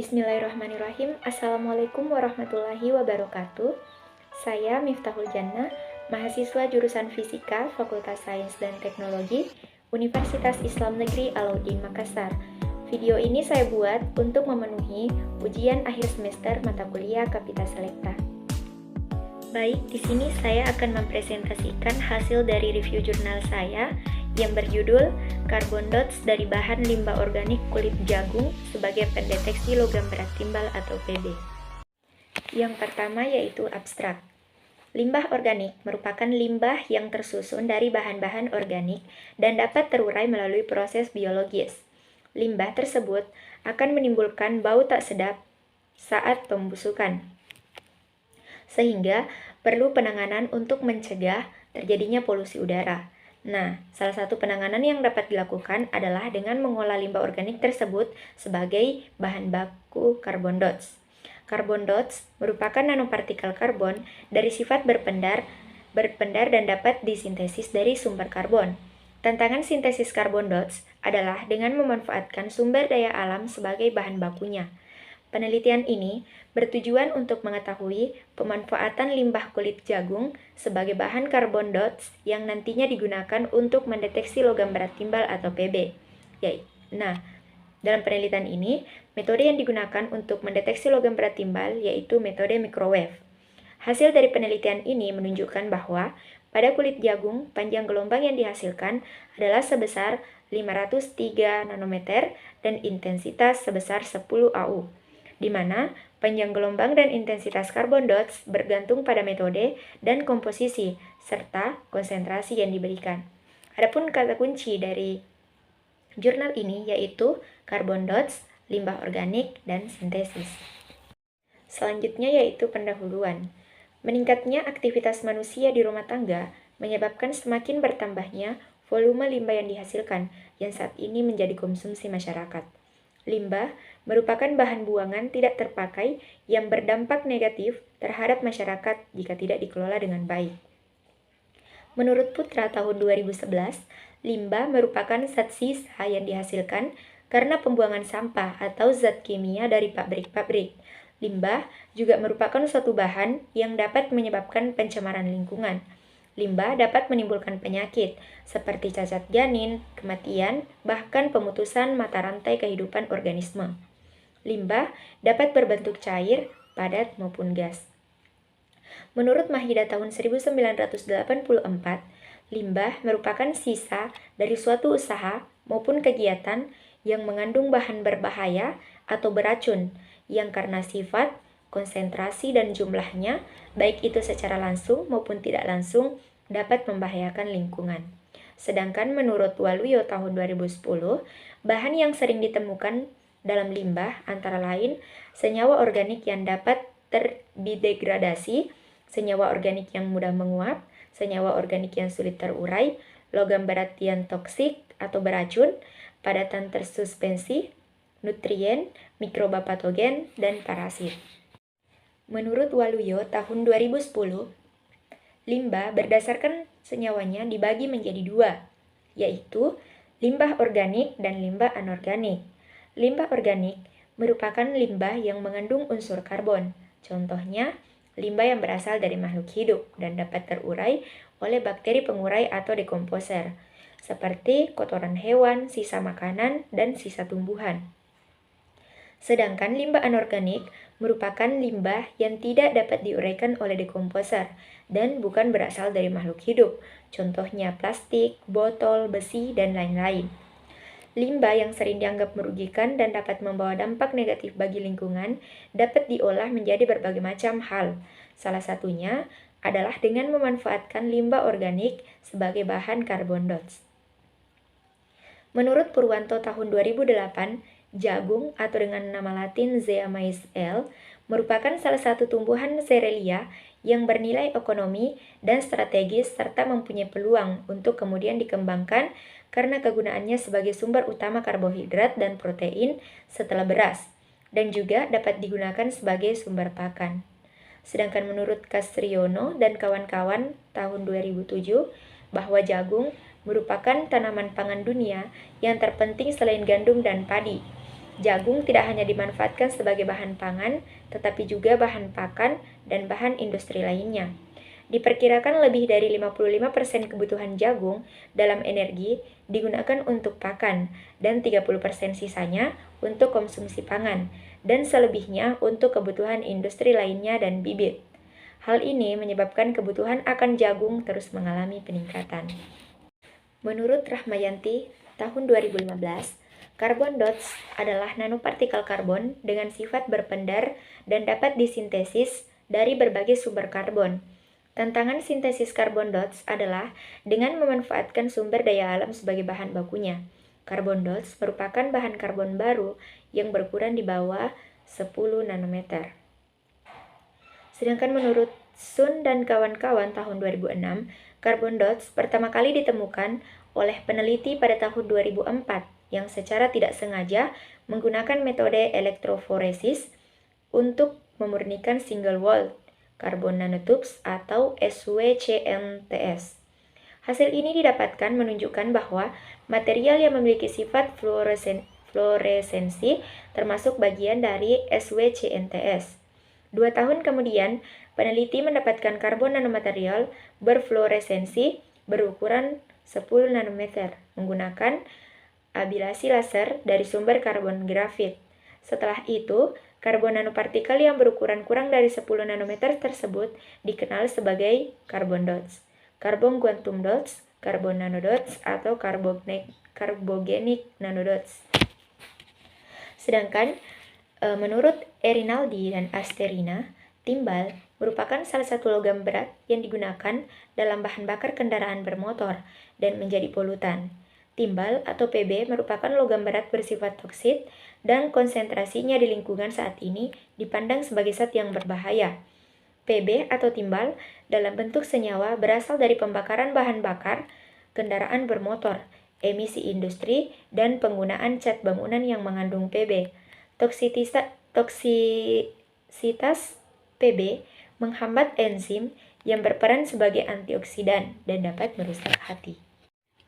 Bismillahirrahmanirrahim. Assalamualaikum warahmatullahi wabarakatuh. Saya Miftahul Jannah, mahasiswa jurusan Fisika, Fakultas Sains dan Teknologi, Universitas Islam Negeri Alauddin Makassar. Video ini saya buat untuk memenuhi ujian akhir semester mata kuliah Kapita Selecta. Baik, di sini saya akan mempresentasikan hasil dari review jurnal saya yang berjudul Carbon Dots dari bahan limbah organik kulit jagung sebagai pendeteksi logam berat timbal atau PB. Yang pertama yaitu abstrak. Limbah organik merupakan limbah yang tersusun dari bahan-bahan organik dan dapat terurai melalui proses biologis. Limbah tersebut akan menimbulkan bau tak sedap saat pembusukan, sehingga perlu penanganan untuk mencegah terjadinya polusi udara. Nah, salah satu penanganan yang dapat dilakukan adalah dengan mengolah limbah organik tersebut sebagai bahan baku carbon dots. Carbon dots merupakan nanopartikel karbon dari sifat berpendar dan dapat disintesis dari sumber karbon. Tantangan sintesis carbon dots adalah dengan memanfaatkan sumber daya alam sebagai bahan bakunya. Penelitian ini bertujuan untuk mengetahui pemanfaatan limbah kulit jagung sebagai bahan carbon dots yang nantinya digunakan untuk mendeteksi logam berat timbal atau PB. Nah, dalam penelitian ini, metode yang digunakan untuk mendeteksi logam berat timbal yaitu metode microwave. Hasil dari penelitian ini menunjukkan bahwa pada kulit jagung, panjang gelombang yang dihasilkan adalah sebesar 503 nanometer dan intensitas sebesar 10 AU, di mana panjang gelombang dan intensitas carbon dots bergantung pada metode dan komposisi serta konsentrasi yang diberikan. Adapun kata kunci dari jurnal ini yaitu carbon dots, limbah organik, dan sintesis. Selanjutnya yaitu pendahuluan. Meningkatnya aktivitas manusia di rumah tangga menyebabkan semakin bertambahnya volume limbah yang dihasilkan yang saat ini menjadi konsumsi masyarakat. Limbah merupakan bahan buangan tidak terpakai yang berdampak negatif terhadap masyarakat jika tidak dikelola dengan baik. Menurut Putra tahun 2011, limbah merupakan zat sisa yang dihasilkan karena pembuangan sampah atau zat kimia dari pabrik-pabrik. Limbah juga merupakan suatu bahan yang dapat menyebabkan pencemaran lingkungan. Limbah dapat menimbulkan penyakit seperti cacat janin, kematian, bahkan pemutusan mata rantai kehidupan organisme. Limbah dapat berbentuk cair, padat, maupun gas. Menurut Mahida tahun 1984, limbah merupakan sisa dari suatu usaha maupun kegiatan yang mengandung bahan berbahaya atau beracun yang karena sifat, konsentrasi, dan jumlahnya, baik itu secara langsung maupun tidak langsung, dapat membahayakan lingkungan. Sedangkan menurut Waluyo tahun 2010, bahan yang sering ditemukan dalam limbah antara lain senyawa organik yang dapat terdegradasi, senyawa organik yang mudah menguap, senyawa organik yang sulit terurai, logam berat yang toksik atau beracun, padatan tersuspensi, nutrien, mikroba patogen, dan parasit. Menurut Waluyo tahun 2010, limbah berdasarkan senyawanya dibagi menjadi dua, yaitu limbah organik dan limbah anorganik. Limbah organik merupakan limbah yang mengandung unsur karbon. Contohnya, limbah yang berasal dari makhluk hidup dan dapat terurai oleh bakteri pengurai atau dekomposer, seperti kotoran hewan, sisa makanan, dan sisa tumbuhan. Sedangkan limbah anorganik merupakan limbah yang tidak dapat diuraikan oleh dekomposer dan bukan berasal dari makhluk hidup, contohnya plastik, botol, besi, dan lain-lain. Limbah yang sering dianggap merugikan dan dapat membawa dampak negatif bagi lingkungan dapat diolah menjadi berbagai macam hal. Salah satunya adalah dengan memanfaatkan limbah organik sebagai bahan carbon dots. Menurut Purwanto tahun 2008, jagung atau dengan nama latin Zea mays L merupakan salah satu tumbuhan serelia yang bernilai ekonomi dan strategis serta mempunyai peluang untuk kemudian dikembangkan karena kegunaannya sebagai sumber utama karbohidrat dan protein setelah beras, dan juga dapat digunakan sebagai sumber pakan. Sedangkan menurut Castriono dan kawan-kawan tahun 2007, bahwa jagung merupakan tanaman pangan dunia yang terpenting selain gandum dan padi. Jagung tidak hanya dimanfaatkan sebagai bahan pangan, tetapi juga bahan pakan dan bahan industri lainnya. Diperkirakan lebih dari 55% kebutuhan jagung dalam energi digunakan untuk pakan dan 30% sisanya untuk konsumsi pangan dan selebihnya untuk kebutuhan industri lainnya dan bibit. Hal ini menyebabkan kebutuhan akan jagung terus mengalami peningkatan. Menurut Rahmayanti, tahun 2015, karbon dots adalah nanopartikel karbon dengan sifat berpendar dan dapat disintesis dari berbagai sumber karbon. Tantangan sintesis karbon dots adalah dengan memanfaatkan sumber daya alam sebagai bahan bakunya. Karbon dots merupakan bahan karbon baru yang berukuran di bawah 10 nanometer. Sedangkan menurut Sun dan kawan-kawan tahun 2006, karbon dots pertama kali ditemukan oleh peneliti pada tahun 2004 yang secara tidak sengaja menggunakan metode elektroforesis untuk memurnikan single wall carbon nanotubes atau SWCNTS. Hasil ini didapatkan menunjukkan bahwa material yang memiliki sifat fluoresensi termasuk bagian dari SWCNTS. 2 tahun kemudian, peneliti mendapatkan karbon nanomaterial berfluoresensi berukuran 10 nanometer menggunakan abilasi laser dari sumber karbon grafit. Setelah itu, karbon nanopartikel yang berukuran kurang dari 10 nanometer tersebut dikenal sebagai karbon dots, karbon quantum dots, karbon nanodots, atau carbogenic nanodots. Sedangkan menurut Erinaldi dan Asterina, timbal merupakan salah satu logam berat yang digunakan dalam bahan bakar kendaraan bermotor dan menjadi polutan. Timbal atau Pb merupakan logam berat bersifat toksit dan konsentrasinya di lingkungan saat ini dipandang sebagai zat yang berbahaya. Pb atau timbal dalam bentuk senyawa berasal dari pembakaran bahan bakar kendaraan bermotor, emisi industri, dan penggunaan cat bangunan yang mengandung Pb. Toksisitas Pb menghambat enzim yang berperan sebagai antioksidan dan dapat merusak hati.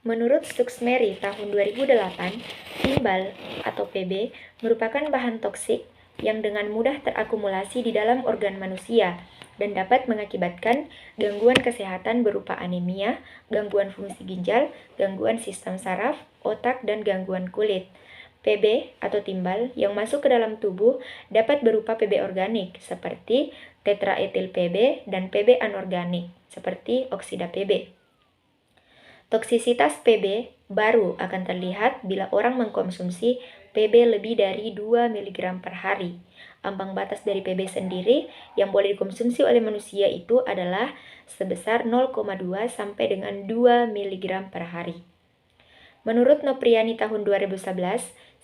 Menurut Stuxbury tahun 2008, timbal atau Pb merupakan bahan toksik yang dengan mudah terakumulasi di dalam organ manusia dan dapat mengakibatkan gangguan kesehatan berupa anemia, gangguan fungsi ginjal, gangguan sistem saraf, otak, dan gangguan kulit. Pb atau timbal yang masuk ke dalam tubuh dapat berupa Pb organik seperti tetraetil Pb dan Pb anorganik seperti oksida Pb. Toksisitas Pb baru akan terlihat bila orang mengkonsumsi Pb lebih dari 2 mg per hari. Ambang batas dari Pb sendiri yang boleh dikonsumsi oleh manusia itu adalah sebesar 0,2 sampai dengan 2 mg per hari. Menurut Nopriani tahun 2011,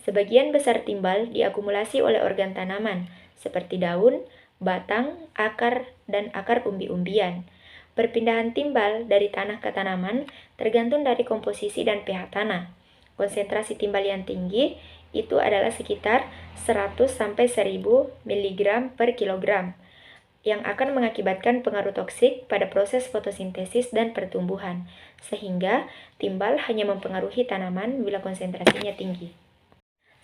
sebagian besar timbal diakumulasi oleh organ tanaman, seperti daun, batang, akar, dan akar umbi-umbian. Perpindahan timbal dari tanah ke tanaman tergantung dari komposisi dan pH tanah. Konsentrasi timbal yang tinggi itu adalah sekitar 100-1000 mg per kilogram, yang akan mengakibatkan pengaruh toksik pada proses fotosintesis dan pertumbuhan, sehingga timbal hanya mempengaruhi tanaman bila konsentrasinya tinggi.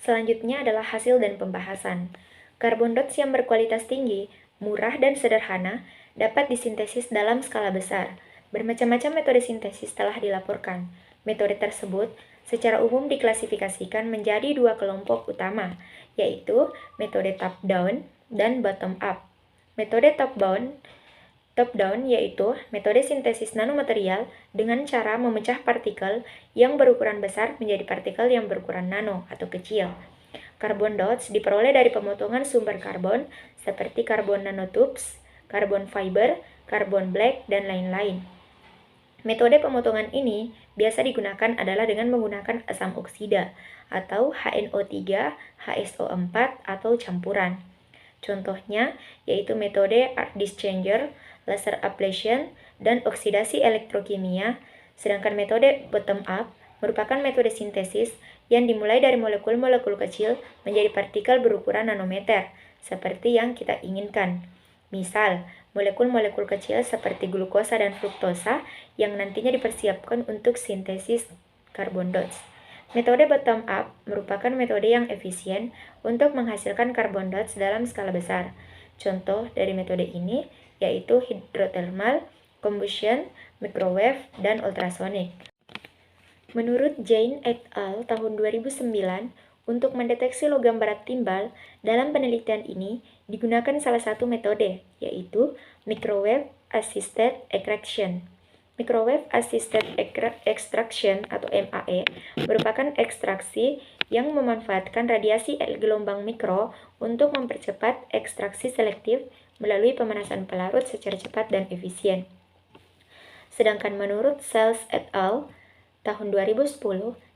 Selanjutnya adalah hasil dan pembahasan. Karbon dots yang berkualitas tinggi, murah dan sederhana dapat disintesis dalam skala besar. Bermacam-macam metode sintesis telah dilaporkan. Metode tersebut secara umum diklasifikasikan menjadi 2 kelompok utama, yaitu metode top-down dan bottom-up. Metode top-down yaitu metode sintesis nanomaterial dengan cara memecah partikel yang berukuran besar menjadi partikel yang berukuran nano atau kecil. Karbon dots diperoleh dari pemotongan sumber karbon seperti karbon nanotubes, karbon fiber, karbon black, dan lain-lain. Metode pemotongan ini biasa digunakan adalah dengan menggunakan asam oksida atau HNO3, HSO4 atau campuran. Contohnya yaitu metode arc exchanger, laser ablation, dan oksidasi elektrokimia, sedangkan metode bottom up merupakan metode sintesis yang dimulai dari molekul-molekul kecil menjadi partikel berukuran nanometer, seperti yang kita inginkan. Misal, molekul-molekul kecil seperti glukosa dan fruktosa yang nantinya dipersiapkan untuk sintesis karbon dots. Metode bottom up merupakan metode yang efisien untuk menghasilkan carbon dots dalam skala besar. Contoh dari metode ini yaitu hydrothermal, combustion, microwave, dan ultrasonic. Menurut Jane et al. Tahun 2009, untuk mendeteksi logam berat timbal, dalam penelitian ini digunakan salah satu metode, yaitu Microwave Assisted Extraction. Microwave Assisted Extraction atau MAE merupakan ekstraksi yang memanfaatkan radiasi gelombang mikro untuk mempercepat ekstraksi selektif melalui pemanasan pelarut secara cepat dan efisien. Sedangkan menurut Sells et al. Tahun 2010,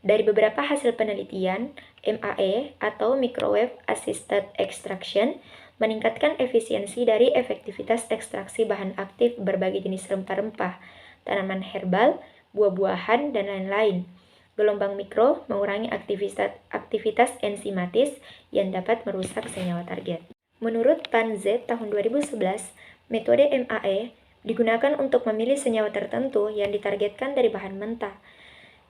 dari beberapa hasil penelitian, MAE atau Microwave Assisted Extraction meningkatkan efisiensi dari efektivitas ekstraksi bahan aktif berbagai jenis rempah-rempah, tanaman herbal, buah-buahan, dan lain-lain. Gelombang mikro mengurangi aktivitas enzimatis yang dapat merusak senyawa target. Menurut Pan Z tahun 2011, metode MAE digunakan untuk memilih senyawa tertentu yang ditargetkan dari bahan mentah.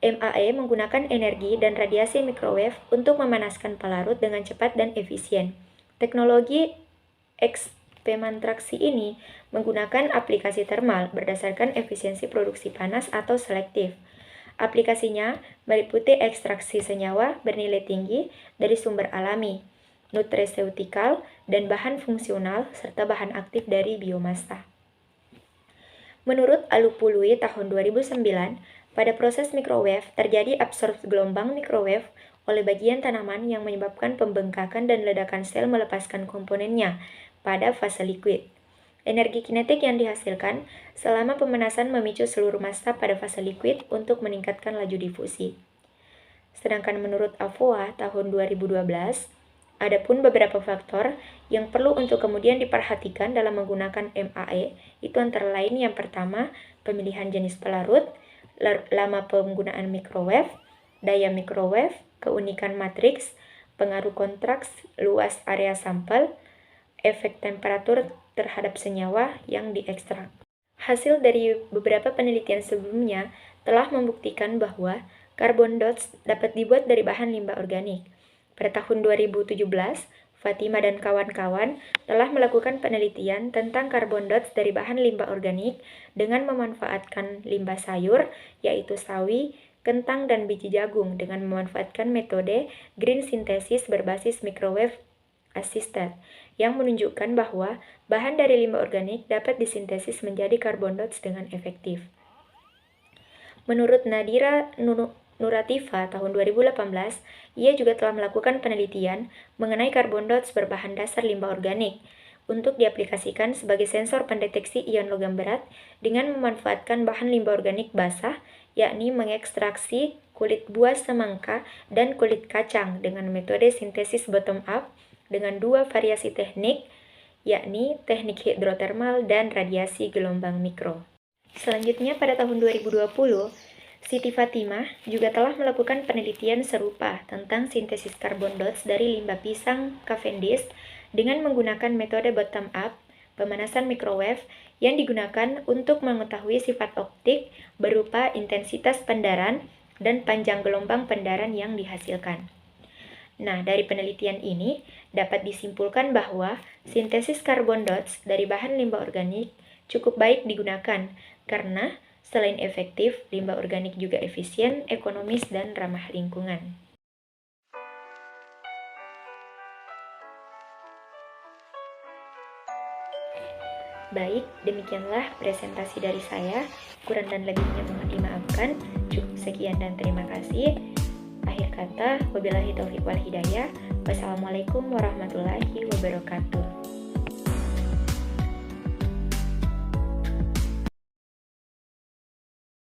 MAE menggunakan energi dan radiasi microwave untuk memanaskan pelarut dengan cepat dan efisien. Teknologi eksperimentasi ini menggunakan aplikasi termal berdasarkan efisiensi produksi panas atau selektif. Aplikasinya meliputi ekstraksi senyawa bernilai tinggi dari sumber alami, nutraceutikal, dan bahan fungsional serta bahan aktif dari biomasa. Menurut Alupului tahun 2009, pada proses microwave terjadi absorpsi gelombang microwave oleh bagian tanaman yang menyebabkan pembengkakan dan ledakan sel melepaskan komponennya pada fase liquid. Energi kinetik yang dihasilkan selama pemanasan memicu seluruh massa pada fase liquid untuk meningkatkan laju difusi. Sedangkan menurut Avoa tahun 2012, ada pun beberapa faktor yang perlu untuk kemudian diperhatikan dalam menggunakan MAE, itu antara lain yang pertama, pemilihan jenis pelarut, lama penggunaan microwave, daya microwave, keunikan matriks, pengaruh kontraks, luas area sampel, efek temperatur terhadap senyawa yang diekstrak. Hasil dari beberapa penelitian sebelumnya telah membuktikan bahwa carbon dots dapat dibuat dari bahan limbah organik. Pada tahun 2017, Fatima dan kawan-kawan telah melakukan penelitian tentang carbon dots dari bahan limbah organik dengan memanfaatkan limbah sayur, yaitu sawi, kentang, dan biji jagung dengan memanfaatkan metode green synthesis berbasis microwave assisted, yang menunjukkan bahwa bahan dari limbah organik dapat disintesis menjadi carbon dots dengan efektif. Menurut Nadira Nurativa tahun 2018, ia juga telah melakukan penelitian mengenai carbon dots berbahan dasar limbah organik untuk diaplikasikan sebagai sensor pendeteksi ion logam berat dengan memanfaatkan bahan limbah organik basah, yakni mengekstraksi kulit buah semangka dan kulit kacang dengan metode sintesis bottom up dengan dua variasi teknik, yakni teknik hidrotermal dan radiasi gelombang mikro. Selanjutnya pada tahun 2020, Siti Fatimah juga telah melakukan penelitian serupa tentang sintesis carbon dots dari limbah pisang Cavendish dengan menggunakan metode bottom up, pemanasan microwave yang digunakan untuk mengetahui sifat optik berupa intensitas pendaran dan panjang gelombang pendaran yang dihasilkan. Nah, dari penelitian ini dapat disimpulkan bahwa sintesis carbon dots dari bahan limbah organik cukup baik digunakan karena selain efektif, limbah organik juga efisien, ekonomis, dan ramah lingkungan. Baik, demikianlah presentasi dari saya. Kurang dan lebihnya mohon dimaafkan. Cukup sekian dan terima kasih. Akhir kata, wabillahi taufiq wal hidayah. Wassalamualaikum warahmatullahi wabarakatuh.